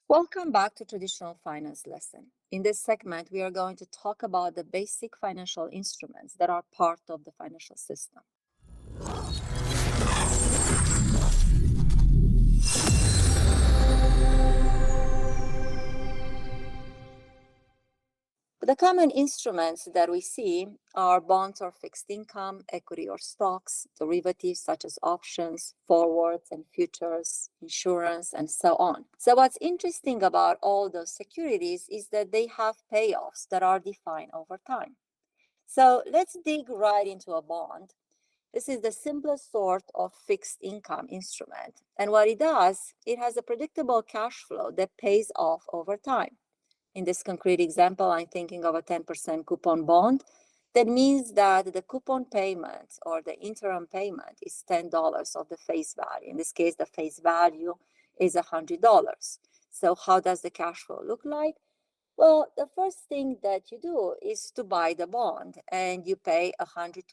Welcome back to Traditional Finance Lesson. In this segment, we are going to talk about the basic financial instruments that are part of the financial system. The common instruments that we see are bonds or fixed income, equity or stocks, derivatives such as options, forwards and futures, insurance, and so on. So what's interesting about all those securities is that they have payoffs that are defined over time. So let's dig right into a bond. This is the simplest sort of fixed income instrument. And what it does, it has a predictable cash flow that pays off over time. In this concrete example, I'm thinking of a 10% coupon bond. That means that the coupon payment or the interim payment is $10 of the face value. In this case, the face value is $100. So how does the cash flow look like? Well, the first thing that you do is to buy the bond, and you pay $120,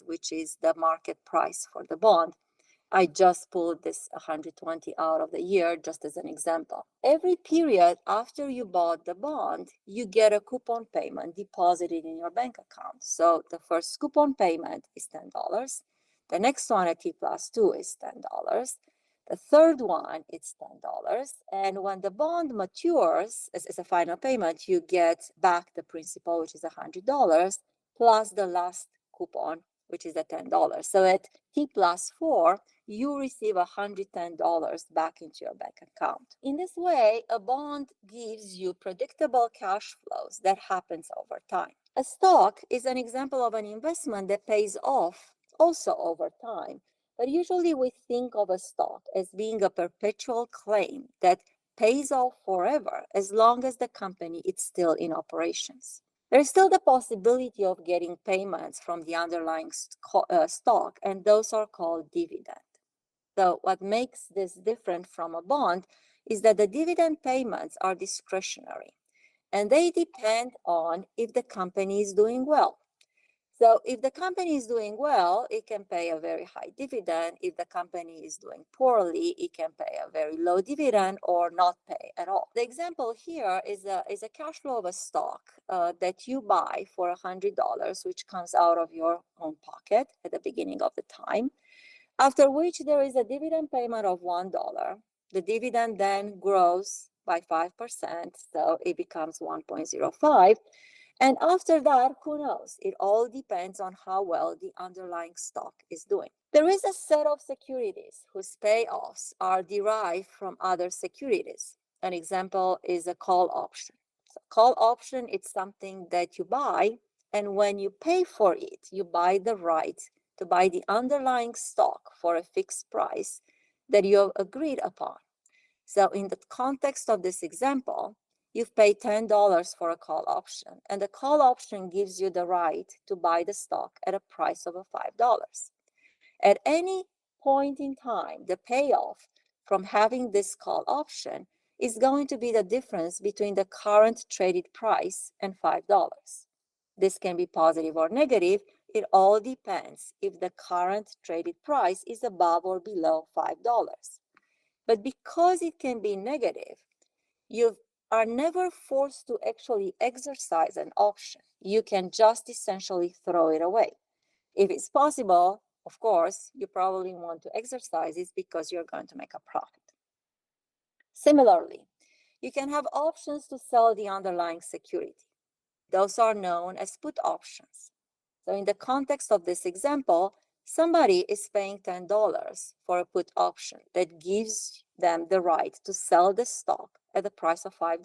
which is the market price for the bond. I just pulled this 120 out of the year just as an example. Every period after you bought the bond, you get a coupon payment deposited in your bank account. So the first coupon payment is $10. The next one at T plus 2 is $10. The third one, it's $10. And when the bond matures as a final payment, you get back the principal, which is $100, plus the last coupon, which is the $10. So at T plus 4, you receive $110 back into your bank account. In this way, a bond gives you predictable cash flows that happens over time. A stock is an example of an investment that pays off also over time. But usually we think of a stock as being a perpetual claim that pays off forever as long as the company is still in operations. There is still the possibility of getting payments from the underlying stock, and those are called dividend. So what makes this different from a bond is that the dividend payments are discretionary, and they depend on if the company is doing well. So if the company is doing well, it can pay a very high dividend. If the company is doing poorly, it can pay a very low dividend or not pay at all. The example here is a cash flow of a stock that you buy for $100, which comes out of your own pocket at the beginning of the time, after which there is a dividend payment of $1. The dividend then grows by 5%, so it becomes 1.05. And after that, who knows? It all depends on how well the underlying stock is doing. There is a set of securities whose payoffs are derived from other securities. An example is a call option. So call option is something that you buy, and when you pay for it, you buy the right to buy the underlying stock for a fixed price that you have agreed upon. So in the context of this example, you've paid $10 for a call option, and the call option gives you the right to buy the stock at a price of $5. At any point in time, the payoff from having this call option is going to be the difference between the current traded price and $5. This can be positive or negative. It all depends if the current traded price is above or below $5. But because it can be negative, you are never forced to actually exercise an option. You can just essentially throw it away. If it's possible, of course, you probably want to exercise it because you're going to make a profit. Similarly, you can have options to sell the underlying security. Those are known as put options. So in the context of this example, somebody is paying $10 for a put option that gives them the right to sell the stock at the price of $5.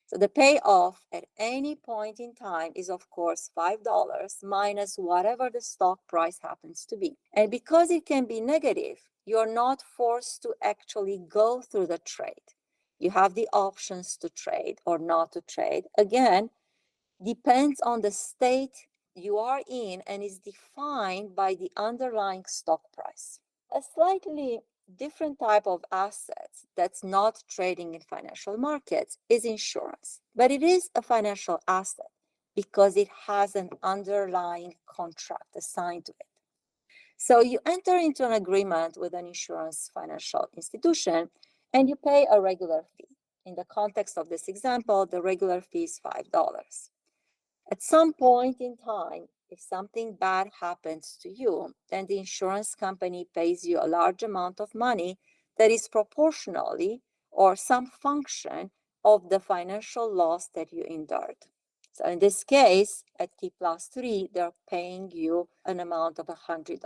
So the payoff at any point in time is, of course, $5 minus whatever the stock price happens to be. And because it can be negative, you're not forced to actually go through the trade. You have the options to trade or not to trade. Again, depends on the state you are in and is defined by the underlying stock price. A slightly different type of assets that's not trading in financial markets is insurance, but it is a financial asset because it has an underlying contract assigned to it. So you enter into an agreement with an insurance financial institution and you pay a regular fee. In the context of this example, the regular fee is $5. At some point in time, if something bad happens to you, then the insurance company pays you a large amount of money that is proportionally or some function of the financial loss that you endured. So in this case, at T+3, they're paying you an amount of $100.